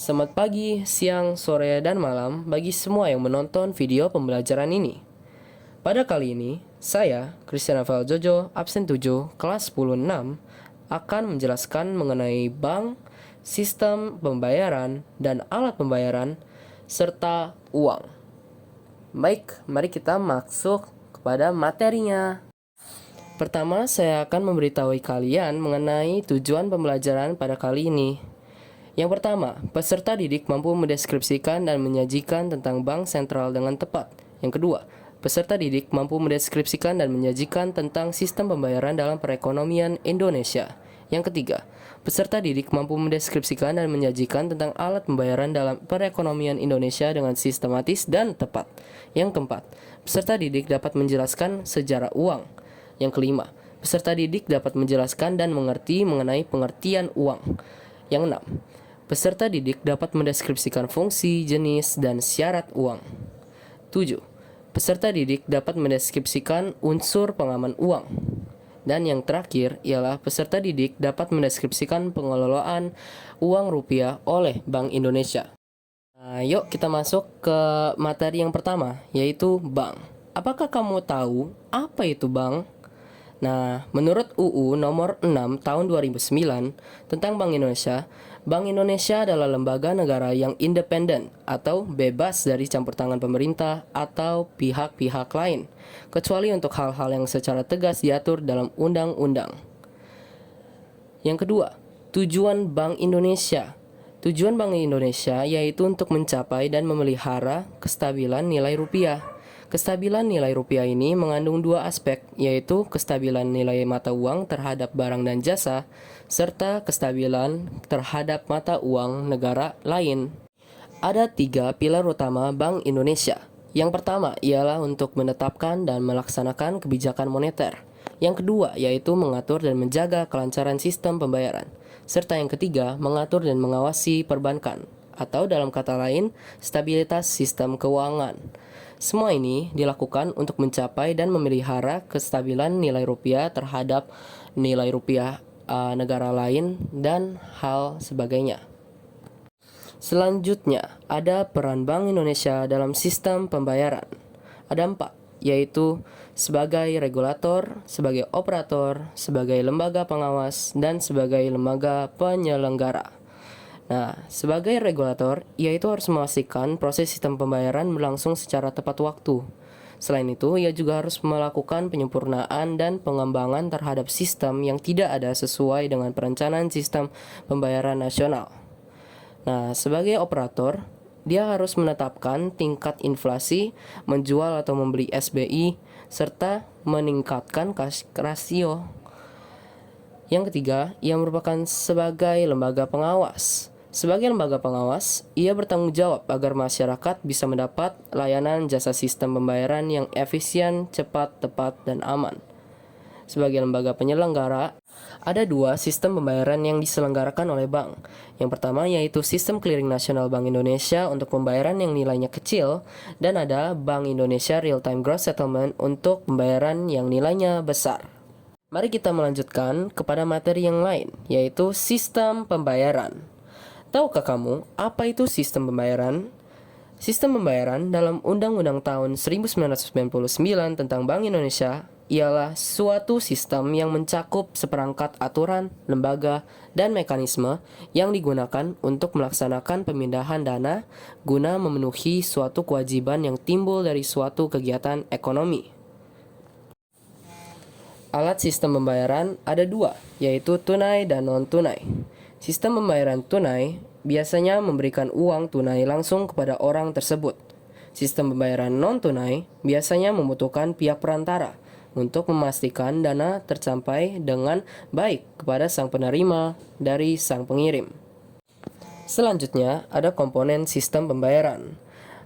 Selamat pagi, siang, sore, dan malam bagi semua yang menonton video pembelajaran ini. Pada kali ini, saya, Christian Rafael Jojo, absen 7, kelas 10-6, akan menjelaskan mengenai bank, sistem pembayaran, dan alat pembayaran, serta uang. Baik, mari kita masuk kepada materinya. Pertama, saya akan memberitahu kalian mengenai tujuan pembelajaran pada kali ini. Yang pertama, peserta didik mampu mendeskripsikan dan menyajikan tentang bank sentral dengan tepat. Yang kedua, peserta didik mampu mendeskripsikan dan menyajikan tentang sistem pembayaran dalam perekonomian Indonesia. Yang ketiga, peserta didik mampu mendeskripsikan dan menyajikan tentang alat pembayaran dalam perekonomian Indonesia dengan sistematis dan tepat. Yang keempat, peserta didik dapat menjelaskan sejarah uang. Yang kelima, peserta didik dapat menjelaskan dan mengerti mengenai pengertian uang. Yang enam, peserta didik dapat mendeskripsikan fungsi, jenis, dan syarat uang. 7. Peserta didik dapat mendeskripsikan unsur pengaman uang. Dan yang terakhir ialah peserta didik dapat mendeskripsikan pengelolaan uang rupiah oleh Bank Indonesia. Nah, yuk kita masuk ke materi yang pertama, yaitu bank. Apakah kamu tahu apa itu bank? Nah, menurut UU nomor 6 tahun 2009 tentang Bank Indonesia adalah lembaga negara yang independen atau bebas dari campur tangan pemerintah atau pihak-pihak lain, kecuali untuk hal-hal yang secara tegas diatur dalam undang-undang. Yang kedua, tujuan Bank Indonesia. Tujuan Bank Indonesia yaitu untuk mencapai dan memelihara kestabilan nilai rupiah. Kestabilan nilai rupiah ini mengandung dua aspek, yaitu kestabilan nilai mata uang terhadap barang dan jasa, serta kestabilan terhadap mata uang negara lain. Ada tiga pilar utama Bank Indonesia. Yang pertama ialah untuk menetapkan dan melaksanakan kebijakan moneter. Yang kedua yaitu mengatur dan menjaga kelancaran sistem pembayaran. Serta yang ketiga, mengatur dan mengawasi perbankan, atau dalam kata lain, stabilitas sistem keuangan. Semua ini dilakukan untuk mencapai dan memelihara kestabilan nilai rupiah terhadap nilai rupiah negara lain dan hal sebagainya. Selanjutnya, ada peran Bank Indonesia dalam sistem pembayaran. Ada 4, yaitu sebagai regulator, sebagai operator, sebagai lembaga pengawas, dan sebagai lembaga penyelenggara. Nah, sebagai regulator, ia itu harus memastikan proses sistem pembayaran berlangsung secara tepat waktu. Selain itu, ia juga harus melakukan penyempurnaan dan pengembangan terhadap sistem yang tidak ada sesuai dengan perencanaan sistem pembayaran nasional. Nah, sebagai operator, dia harus menetapkan tingkat inflasi, menjual atau membeli SBI, serta meningkatkan cash rasio. Yang ketiga, ia merupakan sebagai lembaga pengawas. Sebagai lembaga pengawas, ia bertanggung jawab agar masyarakat bisa mendapat layanan jasa sistem pembayaran yang efisien, cepat, tepat, dan aman. Sebagai lembaga penyelenggara, ada 2 sistem pembayaran yang diselenggarakan oleh bank. Yang pertama yaitu Sistem Clearing Nasional Bank Indonesia untuk pembayaran yang nilainya kecil, dan ada Bank Indonesia Real Time Gross Settlement untuk pembayaran yang nilainya besar. Mari kita melanjutkan kepada materi yang lain, yaitu sistem pembayaran. Tahukah kamu apa itu sistem pembayaran? Sistem pembayaran dalam Undang-Undang tahun 1999 tentang Bank Indonesia ialah suatu sistem yang mencakup seperangkat aturan, lembaga, dan mekanisme yang digunakan untuk melaksanakan pemindahan dana guna memenuhi suatu kewajiban yang timbul dari suatu kegiatan ekonomi. Alat sistem pembayaran ada 2, yaitu tunai dan non-tunai. Sistem pembayaran tunai biasanya memberikan uang tunai langsung kepada orang tersebut. Sistem pembayaran non-tunai biasanya membutuhkan pihak perantara untuk memastikan dana tercapai dengan baik kepada sang penerima dari sang pengirim. Selanjutnya, ada komponen sistem pembayaran.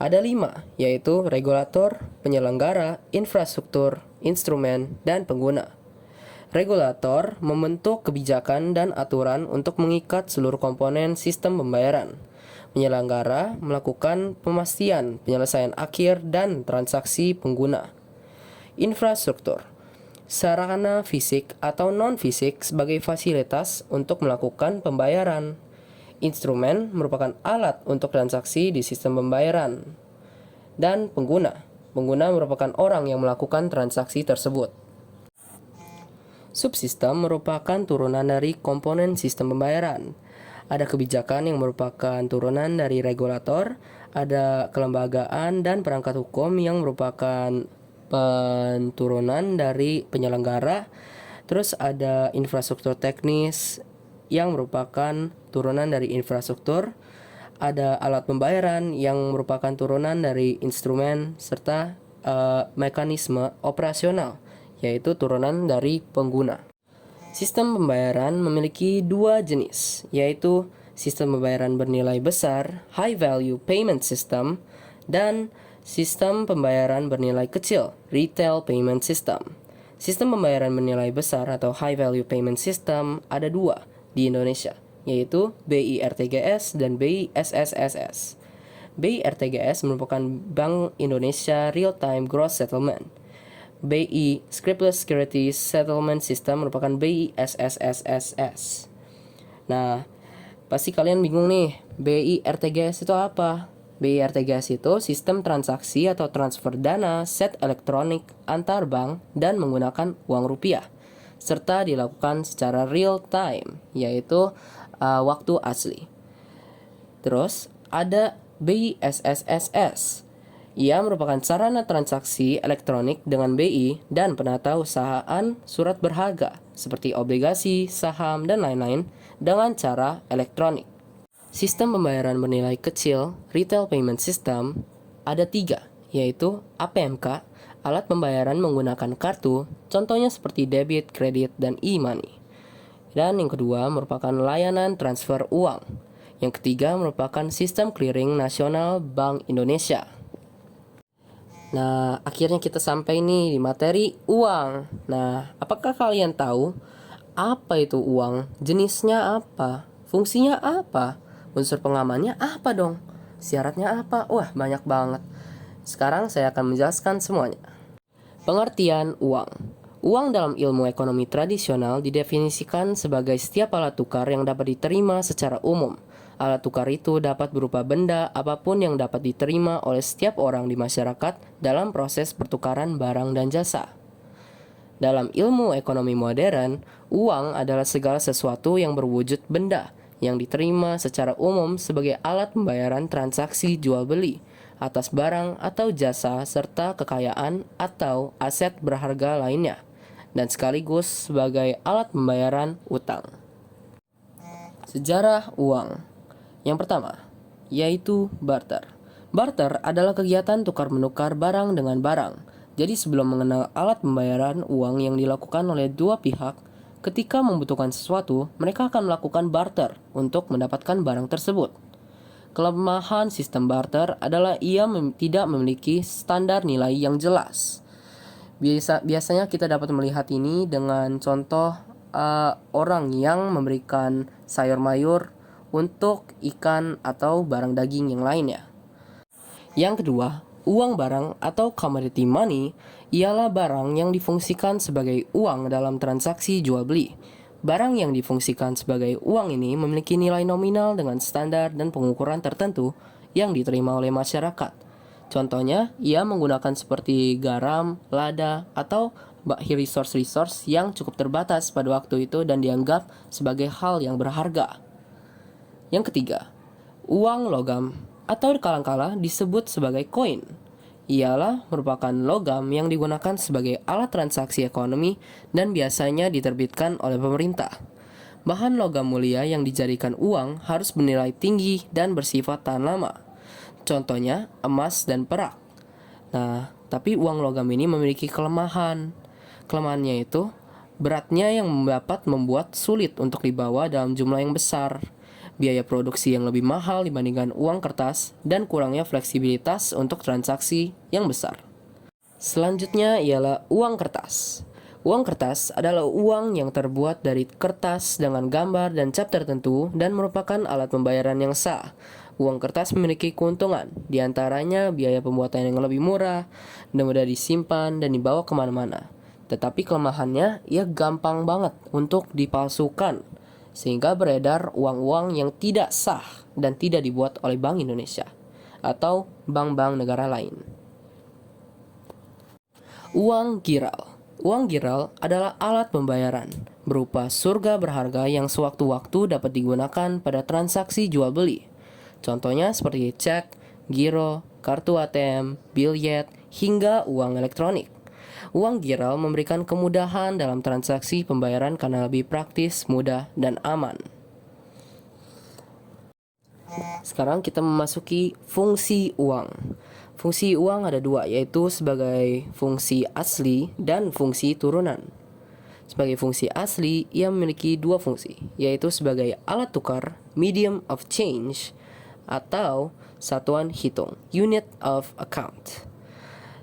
Ada 5, yaitu regulator, penyelenggara, infrastruktur, instrumen, dan pengguna. Regulator membentuk kebijakan dan aturan untuk mengikat seluruh komponen sistem pembayaran. Penyelenggara melakukan pemastian penyelesaian akhir dan transaksi pengguna. Infrastruktur, sarana fisik atau non-fisik sebagai fasilitas untuk melakukan pembayaran. Instrumen merupakan alat untuk transaksi di sistem pembayaran. Dan pengguna. Pengguna merupakan orang yang melakukan transaksi tersebut. Subsistem merupakan turunan dari komponen sistem pembayaran. Ada kebijakan yang merupakan turunan dari regulator, ada kelembagaan dan perangkat hukum yang merupakan turunan dari penyelenggara, terus ada infrastruktur teknis yang merupakan turunan dari infrastruktur, ada alat pembayaran yang merupakan turunan dari instrumen, serta mekanisme operasional, yaitu turunan dari pengguna. Sistem pembayaran memiliki dua jenis, yaitu sistem pembayaran bernilai besar, high value payment system, dan sistem pembayaran bernilai kecil, retail payment system. Sistem pembayaran bernilai besar atau high value payment system ada dua di Indonesia, yaitu BI RTGS dan BI SSSS. BI RTGS merupakan Bank Indonesia Real Time Gross Settlement. BI Scriptless Security Settlement System merupakan BI SSSS. Nah, pasti kalian bingung nih, BI RTGS itu apa? BI RTGS itu sistem transaksi atau transfer dana set elektronik antar bank dan menggunakan uang rupiah, serta dilakukan secara real time, yaitu waktu asli. Terus ada BI SSSS. Ia merupakan sarana transaksi elektronik dengan BI dan penata usahaan surat berharga seperti obligasi, saham, dan lain-lain dengan cara elektronik. Sistem pembayaran bernilai kecil, retail payment system, ada 3, yaitu APMK, alat pembayaran menggunakan kartu, contohnya seperti debit, kredit, dan e-money. Dan yang kedua merupakan layanan transfer uang. Yang ketiga merupakan sistem clearing nasional Bank Indonesia. Nah, akhirnya kita sampai nih di materi uang. Nah, apakah kalian tahu apa itu uang? Jenisnya apa? Fungsinya apa? Unsur pengamannya apa dong? Syaratnya apa? Wah, banyak banget. Sekarang saya akan menjelaskan semuanya. Pengertian uang. Uang dalam ilmu ekonomi tradisional didefinisikan sebagai setiap alat tukar yang dapat diterima secara umum. Alat tukar itu dapat berupa benda apapun yang dapat diterima oleh setiap orang di masyarakat dalam proses pertukaran barang dan jasa. Dalam ilmu ekonomi modern, uang adalah segala sesuatu yang berwujud benda yang diterima secara umum sebagai alat pembayaran transaksi jual beli atas barang atau jasa serta kekayaan atau aset berharga lainnya, dan sekaligus sebagai alat pembayaran utang. Sejarah uang. Yang pertama, yaitu barter. Barter adalah kegiatan tukar-menukar barang dengan barang. Jadi sebelum mengenal alat pembayaran uang yang dilakukan oleh dua pihak, ketika membutuhkan sesuatu, mereka akan melakukan barter untuk mendapatkan barang tersebut. Kelemahan sistem barter adalah ia tidak memiliki standar nilai yang jelas. Biasanya kita dapat melihat ini dengan contoh orang yang memberikan sayur mayur untuk ikan atau barang daging yang lainnya. Yang kedua, uang barang atau commodity money ialah barang yang difungsikan sebagai uang dalam transaksi jual beli. Barang yang difungsikan sebagai uang ini memiliki nilai nominal dengan standar dan pengukuran tertentu yang diterima oleh masyarakat. Contohnya, ia menggunakan seperti garam, lada, atau resource yang cukup terbatas pada waktu itu dan dianggap sebagai hal yang berharga. Yang ketiga, uang logam atau kadangkala disebut sebagai koin. Ialah merupakan logam yang digunakan sebagai alat transaksi ekonomi dan biasanya diterbitkan oleh pemerintah. Bahan logam mulia yang dijadikan uang harus bernilai tinggi dan bersifat tahan lama. Contohnya emas dan perak. Nah, tapi uang logam ini memiliki kelemahan. Kelemahannya itu beratnya yang dapat membuat sulit untuk dibawa dalam jumlah yang besar, biaya produksi yang lebih mahal dibandingkan uang kertas, dan kurangnya fleksibilitas untuk transaksi yang besar. Selanjutnya ialah uang kertas. Uang kertas adalah uang yang terbuat dari kertas dengan gambar dan cap tertentu dan merupakan alat pembayaran yang sah. Uang kertas memiliki keuntungan, diantaranya biaya pembuatan yang lebih murah, dan mudah disimpan dan dibawa kemana-mana. Tetapi kelemahannya, ia gampang banget untuk dipalsukan, sehingga beredar uang-uang yang tidak sah dan tidak dibuat oleh Bank Indonesia atau bank-bank negara lain. Uang giral. Uang giral adalah alat pembayaran berupa surga berharga yang sewaktu-waktu dapat digunakan pada transaksi jual beli. Contohnya seperti cek, giro, kartu ATM, biljet, hingga uang elektronik. Uang giral memberikan kemudahan dalam transaksi pembayaran karena lebih praktis, mudah, dan aman. Sekarang kita memasuki fungsi uang. Fungsi uang ada dua, yaitu sebagai fungsi asli dan fungsi turunan. Sebagai fungsi asli, ia memiliki dua fungsi, yaitu sebagai alat tukar, medium of change, atau satuan hitung, unit of account.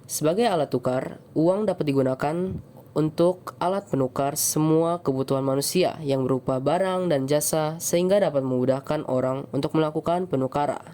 Sebagai alat tukar, uang dapat digunakan untuk alat penukar semua kebutuhan manusia yang berupa barang dan jasa sehingga dapat memudahkan orang untuk melakukan penukaran.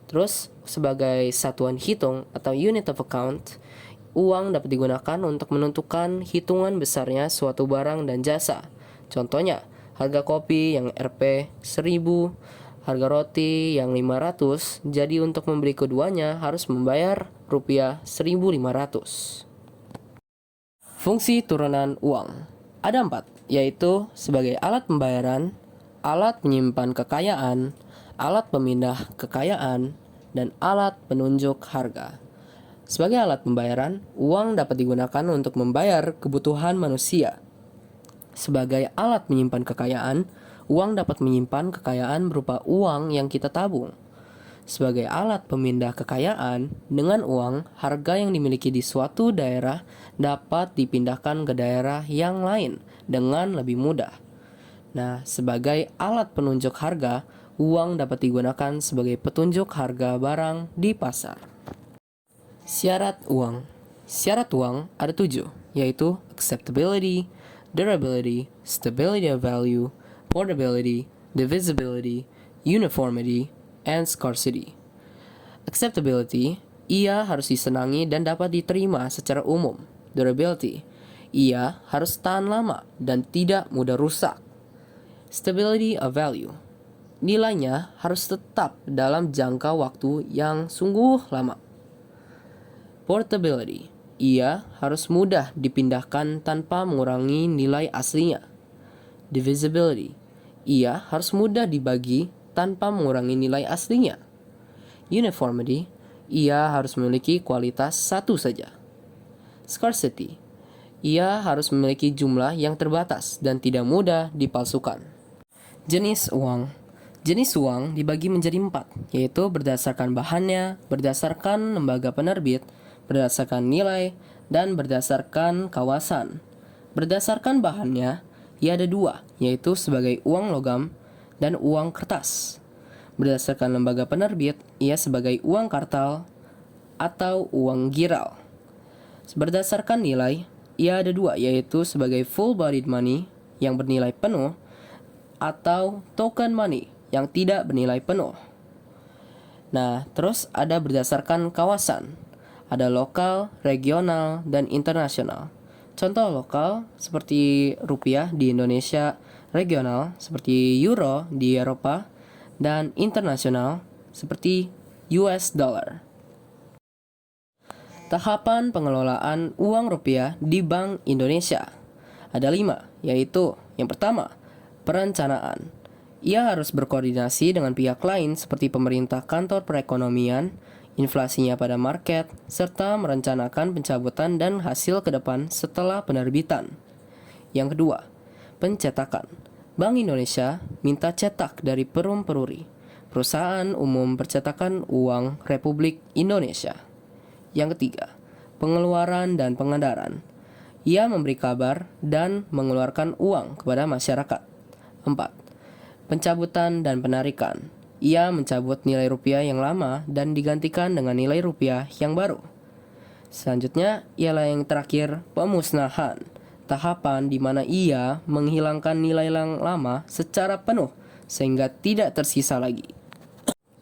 Terus, sebagai satuan hitung atau unit of account, uang dapat digunakan untuk menentukan hitungan besarnya suatu barang dan jasa. Contohnya, harga kopi yang Rp 1000, harga roti yang 500, jadi untuk membeli keduanya harus membayar rupiah 1.500. Fungsi turunan uang ada 4, yaitu sebagai alat pembayaran, alat menyimpan kekayaan, alat pemindah kekayaan, dan alat penunjuk harga. Sebagai alat pembayaran, uang dapat digunakan untuk membayar kebutuhan manusia. Sebagai alat menyimpan kekayaan, uang dapat menyimpan kekayaan berupa uang yang kita tabung. Sebagai alat pemindah kekayaan, dengan uang, harga yang dimiliki di suatu daerah dapat dipindahkan ke daerah yang lain dengan lebih mudah. Nah, sebagai alat penunjuk harga, uang dapat digunakan sebagai petunjuk harga barang di pasar. Syarat uang. Syarat uang ada 7, yaitu acceptability, durability, stability of value, portability, divisibility, uniformity, and scarcity. Acceptability, ia harus disenangi dan dapat diterima secara umum. Durability, ia harus tahan lama dan tidak mudah rusak. Stability of value, nilainya harus tetap dalam jangka waktu yang sungguh lama. Portability, ia harus mudah dipindahkan tanpa mengurangi nilai aslinya. Divisibility, ia harus mudah dibagi tanpa mengurangi nilai aslinya. Uniformity, ia harus memiliki kualitas satu saja. Scarcity, ia harus memiliki jumlah yang terbatas dan tidak mudah dipalsukan. Jenis uang. Jenis uang dibagi menjadi 4, yaitu berdasarkan bahannya, berdasarkan lembaga penerbit, berdasarkan nilai, dan berdasarkan kawasan. Berdasarkan bahannya, ia ada 2, yaitu sebagai uang logam dan uang kertas. Berdasarkan lembaga penerbit, ia sebagai uang kartal atau uang giral. Berdasarkan nilai, ia ada 2, yaitu sebagai full-bodied money yang bernilai penuh atau token money yang tidak bernilai penuh. Nah, terus ada berdasarkan kawasan. Ada lokal, regional, dan internasional. Contoh lokal seperti rupiah di Indonesia, regional seperti euro di Eropa, dan internasional seperti US dollar. Tahapan pengelolaan uang rupiah di Bank Indonesia ada 5, yaitu yang pertama, perencanaan. Ia harus berkoordinasi dengan pihak lain seperti pemerintah kantor perekonomian, inflasinya pada market, serta merencanakan pencabutan dan hasil ke depan setelah penerbitan. Yang kedua, pencetakan. Bank Indonesia minta cetak dari Perum Peruri, Perusahaan Umum Percetakan Uang Republik Indonesia. Yang ketiga, pengeluaran dan pengedaran. Ia memberi kabar dan mengeluarkan uang kepada masyarakat. 4. Pencabutan dan penarikan. Ia mencabut nilai rupiah yang lama dan digantikan dengan nilai rupiah yang baru. Selanjutnya ialah yang terakhir, pemusnahan. Tahapan di mana ia menghilangkan nilai yang lama secara penuh sehingga tidak tersisa lagi.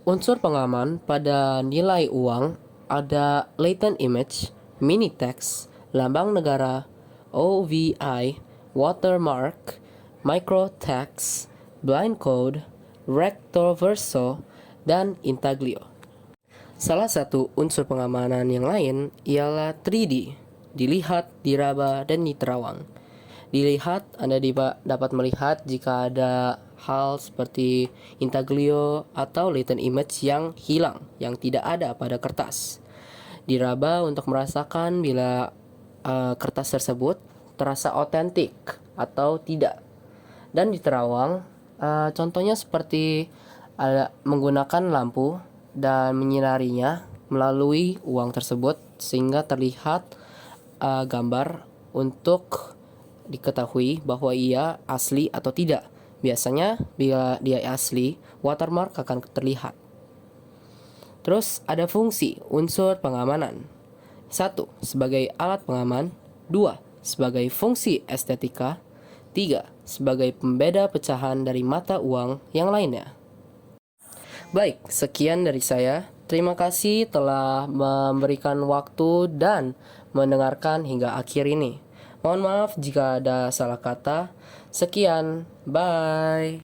Unsur pengaman pada nilai uang ada latent image, mini text, lambang negara, OVI, watermark, microtext, blind code, recto verso, dan intaglio. Salah satu unsur pengamanan yang lain ialah 3D, dilihat, diraba, dan diterawang. Dilihat, Anda dapat melihat jika ada hal seperti intaglio atau latent image yang hilang, yang tidak ada pada kertas. Diraba untuk merasakan bila kertas tersebut terasa otentik atau tidak. Dan diterawang, contohnya seperti menggunakan lampu dan menyinarinya melalui uang tersebut sehingga terlihat gambar untuk diketahui bahwa ia asli atau tidak. Biasanya bila dia asli, watermark akan terlihat. Terus ada fungsi unsur pengamanan. 1. Sebagai alat pengaman. 2. Sebagai fungsi estetika. 3. Sebagai pembeda pecahan dari mata uang yang lainnya. Baik, sekian dari saya. Terima kasih telah memberikan waktu dan mendengarkan hingga akhir ini. Mohon maaf jika ada salah kata. Sekian, bye.